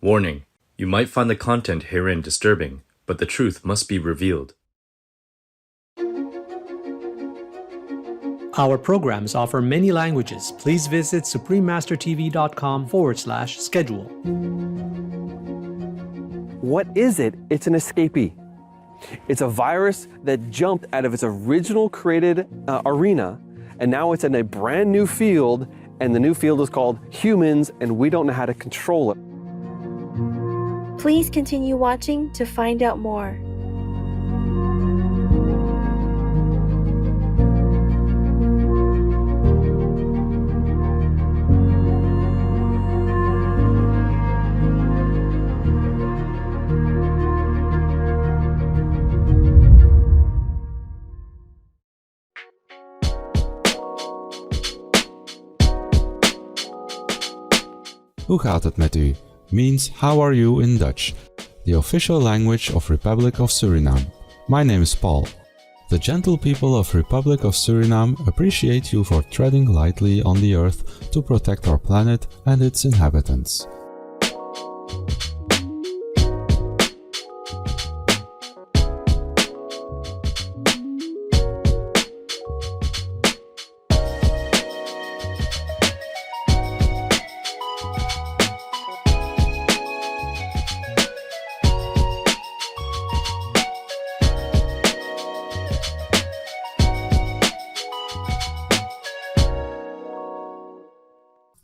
Warning: you might find the content herein disturbing, but the truth must be revealed. Our programs offer many languages. Please visit suprememastertv.com/schedule. What is it? It's an escapee. It's a virus that jumped out of its original created arena, and now it's in a brand new field, and the new field is called humans, and we don't know how to control it. Please continue watching to find out more. Hoe gaat het met u? Means how are you in Dutch, the official language of Republic of Suriname. My name is Paul. The gentle people of Republic of Suriname appreciate you for treading lightly on the earth to protect our planet and its inhabitants.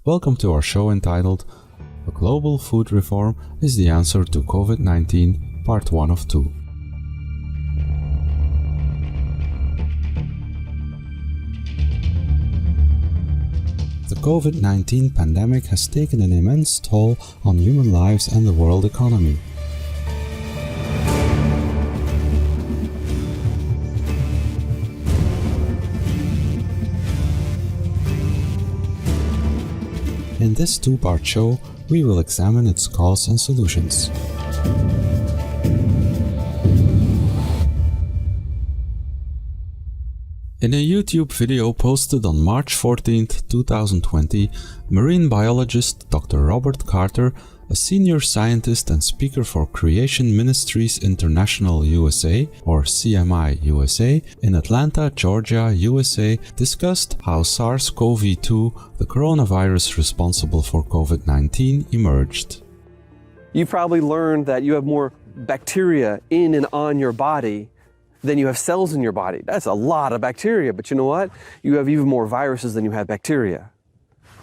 Welcome to our show entitled A Global Food Reform is the Answer to COVID-19, Part 1 of 2. The COVID-19 pandemic has taken an immense toll on human lives and the world economy. In this two-part show, we will examine its cause and solutions. In a YouTube video posted on March 14, 2020, marine biologist Dr. Robert Carter, a senior scientist and speaker for Creation Ministries International USA, or CMI USA, in Atlanta, Georgia, USA, discussed how SARS-CoV-2, the coronavirus responsible for COVID-19, emerged. You probably learned that you have more bacteria in and on your body than you have cells in your body. That's a lot of bacteria, but you know what? You have even more viruses than you have bacteria.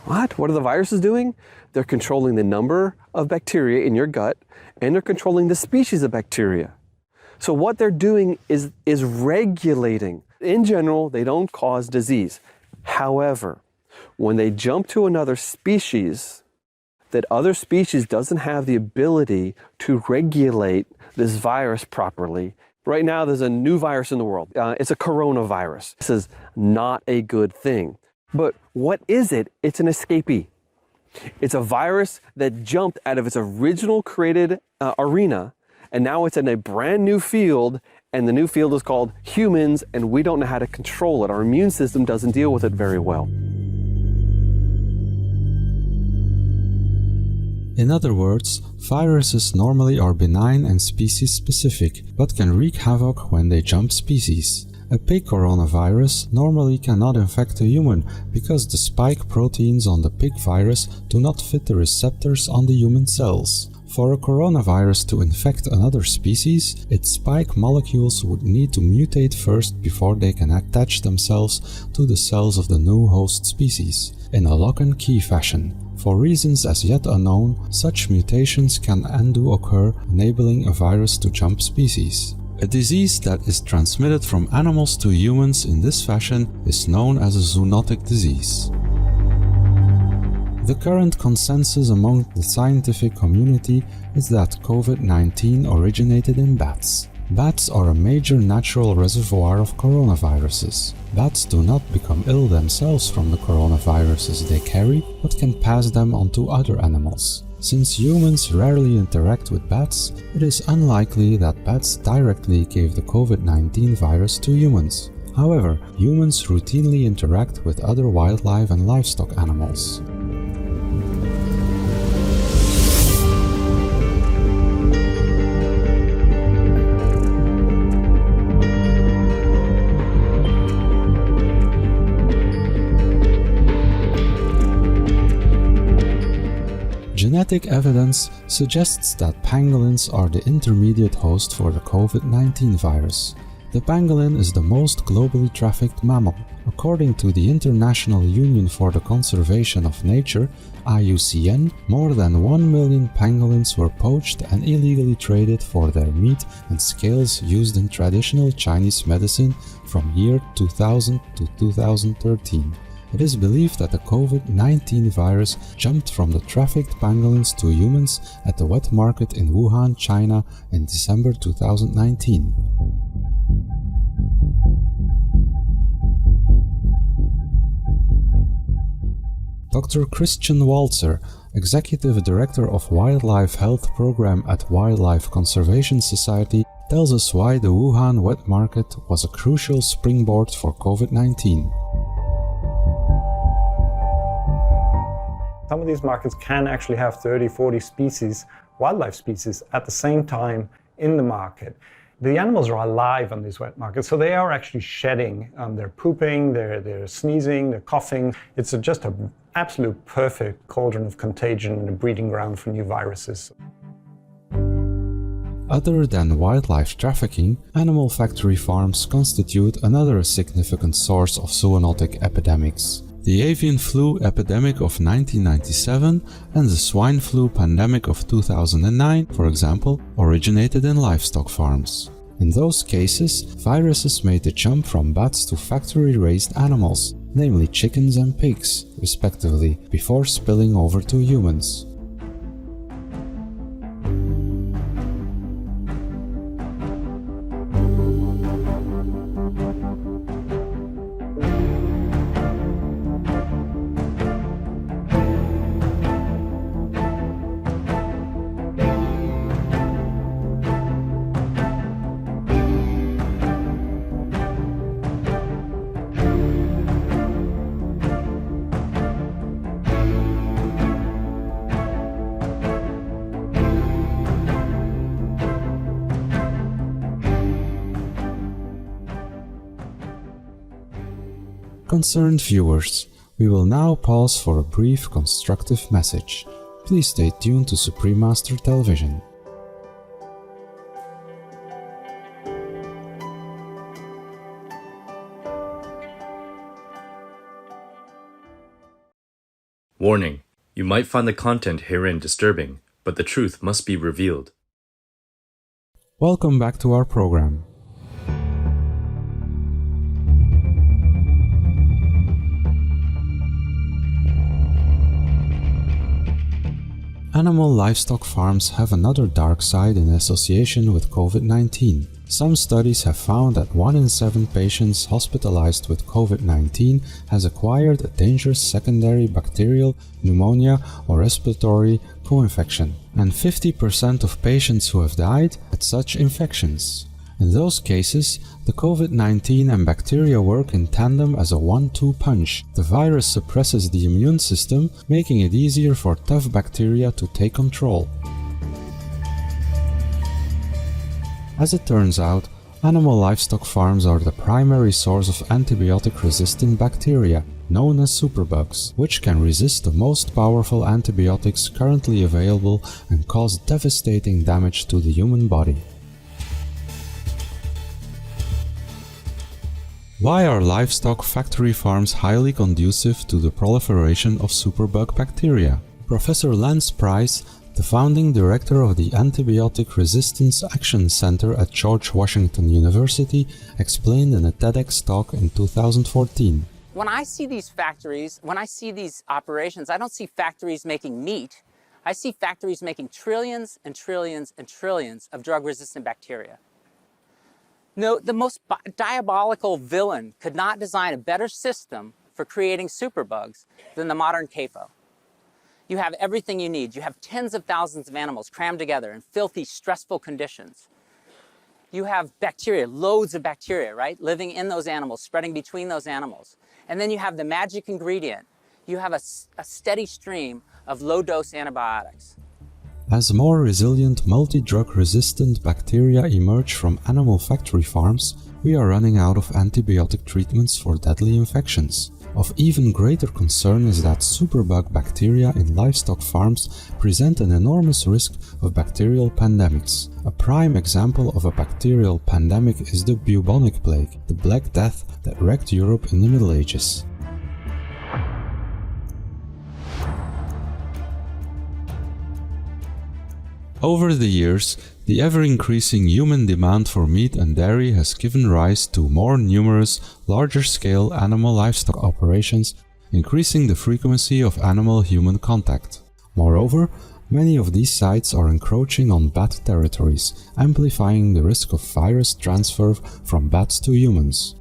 What? What are the viruses doing? They're controlling the number of bacteria in your gut, and they're controlling the species of bacteria. So what they're doing is regulating. In general, they don't cause disease. However, when they jump to another species, that other species doesn't have the ability to regulate this virus properly. Right now, there's a new virus in the world. It's a coronavirus. This is not a good thing. But what is it? It's an escapee. It's a virus that jumped out of its original created arena, and now it's in a brand new field, and the new field is called humans, and we don't know how to control it. Our immune system doesn't deal with it very well. In other words, viruses normally are benign and species-specific, but can wreak havoc when they jump species. A pig coronavirus normally cannot infect a human because the spike proteins on the pig virus do not fit the receptors on the human cells. For a coronavirus to infect another species, its spike molecules would need to mutate first before they can attach themselves to the cells of the new host species, in a lock-and-key fashion. For reasons as yet unknown, such mutations can and do occur, enabling a virus to jump species. A disease that is transmitted from animals to humans in this fashion is known as a zoonotic disease. The current consensus among the scientific community is that COVID-19 originated in bats. Bats are a major natural reservoir of coronaviruses. Bats do not become ill themselves from the coronaviruses they carry, but can pass them on to other animals. Since humans rarely interact with bats, it is unlikely that bats directly gave the COVID-19 virus to humans. However, humans routinely interact with other wildlife and livestock animals. genetic evidence suggests that pangolins are the intermediate host for the COVID-19 virus. The pangolin is the most globally trafficked mammal. According to the International Union for the Conservation of Nature, IUCN, more than 1 million pangolins were poached and illegally traded for their meat and scales used in traditional Chinese medicine from year 2000 to 2013. It is believed that the COVID-19 virus jumped from the trafficked pangolins to humans at the wet market in Wuhan, China in December 2019. Dr. Christian Walzer, Executive Director of Wildlife Health Program at Wildlife Conservation Society, tells us why the Wuhan wet market was a crucial springboard for COVID-19. Some of these markets can actually have 30, 40 species, wildlife species, at the same time in the market. The animals are alive on these wet markets, so they are actually shedding. They're pooping, they're sneezing, they're coughing. It's just an absolute perfect cauldron of contagion and a breeding ground for new viruses. Other than wildlife trafficking, animal factory farms constitute another significant source of zoonotic epidemics. The avian flu epidemic of 1997 and the swine flu pandemic of 2009, for example, originated in livestock farms. In those cases, viruses made the jump from bats to factory-raised animals, namely chickens and pigs, respectively, before spilling over to humans. Concerned viewers, we will now pause for a brief constructive message. Please stay tuned to Supreme Master Television. Warning: you might find the content herein disturbing, but the truth must be revealed. Welcome back to our program. Animal livestock farms have another dark side in association with COVID-19. Some studies have found that 1 in 7 patients hospitalized with COVID-19 has acquired a dangerous secondary bacterial, pneumonia, or respiratory co-infection, and 50% of patients who have died had such infections. In those cases, the COVID-19 and bacteria work in tandem as a 1-2 punch. The virus suppresses the immune system, making it easier for tough bacteria to take control. As it turns out, animal livestock farms are the primary source of antibiotic-resistant bacteria, known as superbugs, which can resist the most powerful antibiotics currently available and cause devastating damage to the human body. Why are livestock factory farms highly conducive to the proliferation of superbug bacteria? Professor Lance Price, the founding director of the Antibiotic Resistance Action Center at George Washington University, explained in a TEDx talk in 2014. When I see these factories, when I see these operations, I don't see factories making meat. I see factories making trillions and trillions and trillions of drug-resistant bacteria. No, the most diabolical villain could not design a better system for creating superbugs than the modern CAFO. You have everything you need. You have tens of thousands of animals crammed together in filthy, stressful conditions. You have bacteria, loads of bacteria, right, living in those animals, spreading between those animals. And then you have the magic ingredient. You have a steady stream of low-dose antibiotics. As more resilient multi-drug resistant bacteria emerge from animal factory farms, we are running out of antibiotic treatments for deadly infections. Of even greater concern is that superbug bacteria in livestock farms present an enormous risk of bacterial pandemics. A prime example of a bacterial pandemic is the bubonic plague, the Black Death that wrecked Europe in the Middle Ages. Over the years, the ever-increasing human demand for meat and dairy has given rise to more numerous, larger-scale animal-livestock operations, increasing the frequency of animal-human contact. Moreover, many of these sites are encroaching on bat territories, amplifying the risk of virus transfer from bats to humans.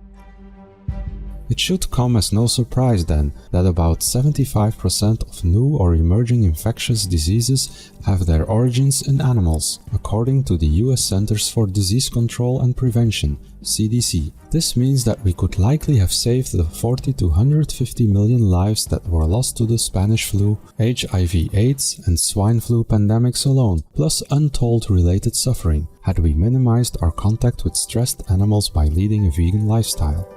It should come as no surprise then that about 75% of new or emerging infectious diseases have their origins in animals, according to the US Centers for Disease Control and Prevention, CDC. This means that we could likely have saved the 40 to 150 million lives that were lost to the Spanish flu, HIV/AIDS and swine flu pandemics alone, plus untold related suffering, had we minimized our contact with stressed animals by leading a vegan lifestyle.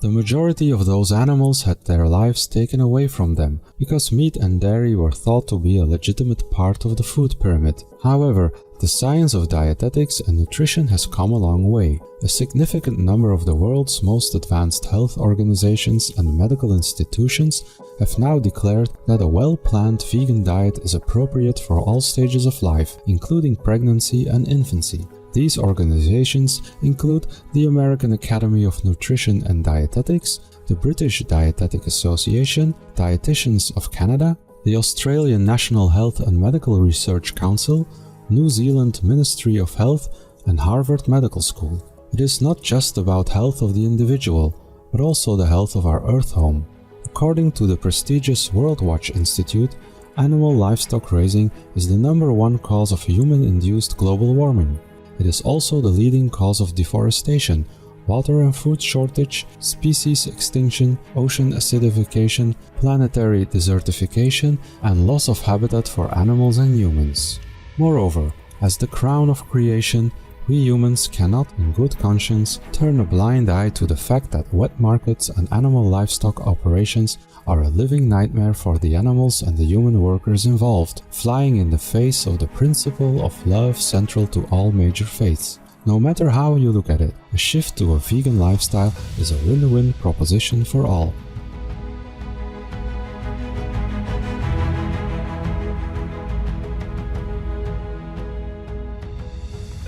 The majority of those animals had their lives taken away from them, because meat and dairy were thought to be a legitimate part of the food pyramid. However, the science of dietetics and nutrition has come a long way. A significant number of the world's most advanced health organizations and medical institutions have now declared that a well-planned vegan diet is appropriate for all stages of life, including pregnancy and infancy. These organizations include the American Academy of Nutrition and Dietetics, the British Dietetic Association, Dietitians of Canada, the Australian National Health and Medical Research Council, New Zealand Ministry of Health, and Harvard Medical School. It is not just about health of the individual, but also the health of our Earth home. According to the prestigious World Watch Institute, animal livestock raising is the #1 cause of human-induced global warming. It is also the leading cause of deforestation, water and food shortage, species extinction, ocean acidification, planetary desertification, and loss of habitat for animals and humans. Moreover, as the crown of creation, we humans cannot, in good conscience, turn a blind eye to the fact that wet markets and animal livestock operations are a living nightmare for the animals and the human workers involved, flying in the face of the principle of love central to all major faiths. No matter how you look at it, a shift to a vegan lifestyle is a win-win proposition for all.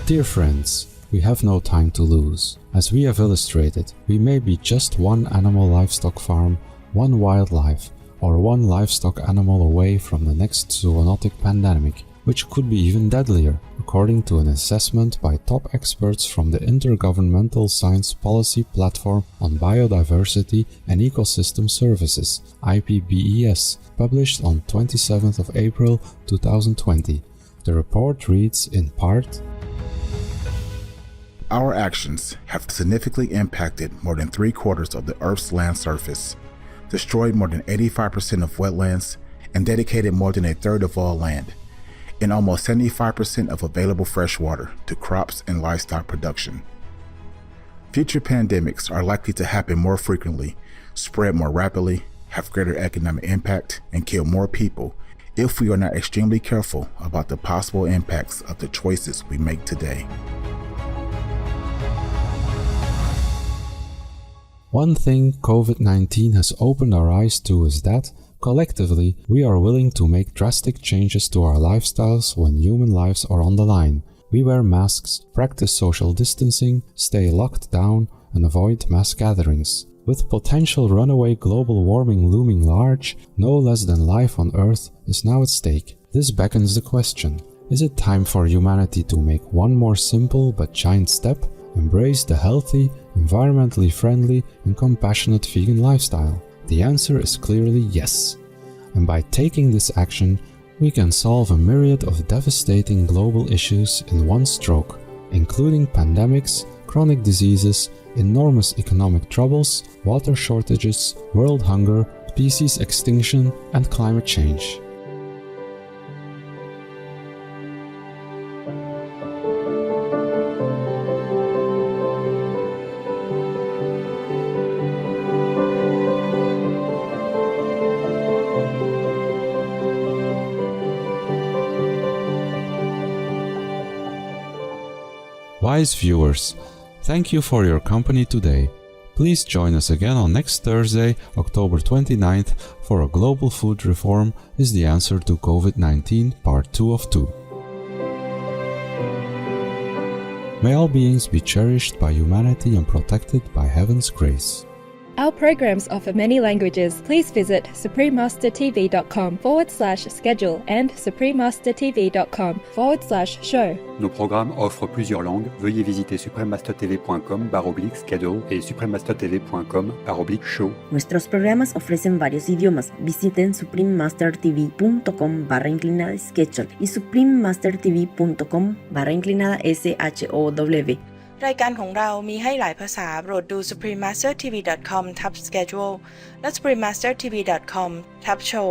Dear friends, we have no time to lose. As we have illustrated, we may be just one animal livestock farm, one wildlife, or one livestock animal away from the next zoonotic pandemic, which could be even deadlier, according to an assessment by top experts from the Intergovernmental Science Policy Platform on Biodiversity and Ecosystem Services, IPBES, published on 27th of April 2020. The report reads in part, Our actions have significantly impacted more than 3/4 of the Earth's land surface, destroyed more than 85% of wetlands, and dedicated more than 1/3 of all land, and almost 75% of available fresh water to crops and livestock production. Future pandemics are likely to happen more frequently, spread more rapidly, have greater economic impact, and kill more people if we are not extremely careful about the possible impacts of the choices we make today. One thing COVID-19 has opened our eyes to is that, collectively, we are willing to make drastic changes to our lifestyles when human lives are on the line. We wear masks, practice social distancing, stay locked down, and avoid mass gatherings. With potential runaway global warming looming large, no less than life on Earth is now at stake. This beckons the question, is it time for humanity to make one more simple but giant step? Embrace the healthy, environmentally friendly, and compassionate vegan lifestyle? The answer is clearly yes. And by taking this action, we can solve a myriad of devastating global issues in one stroke, including pandemics, chronic diseases, enormous economic troubles, water shortages, world hunger, species extinction, and climate change. Wise viewers, thank you for your company today. Please join us again on next Thursday, October 29th, for A Global Food Reform is the Answer to COVID-19, Part 2 of 2. May all beings be cherished by humanity and protected by heaven's grace. Our programs offer many languages. Please visit suprememastertv.com/schedule and suprememastertv.com/show. Nos programmes offrent plusieurs langues. Veuillez visiter suprememastertv.com/schedule et suprememastertv.com/show. Nuestros programas ofrecen varios idiomas. Visiten suprememastertv.com/schedule y suprememastertv.com/show. รายการของเรามีให้หลายภาษาโปรดดู suprememastertv.com/schedule และ suprememastertv.com/show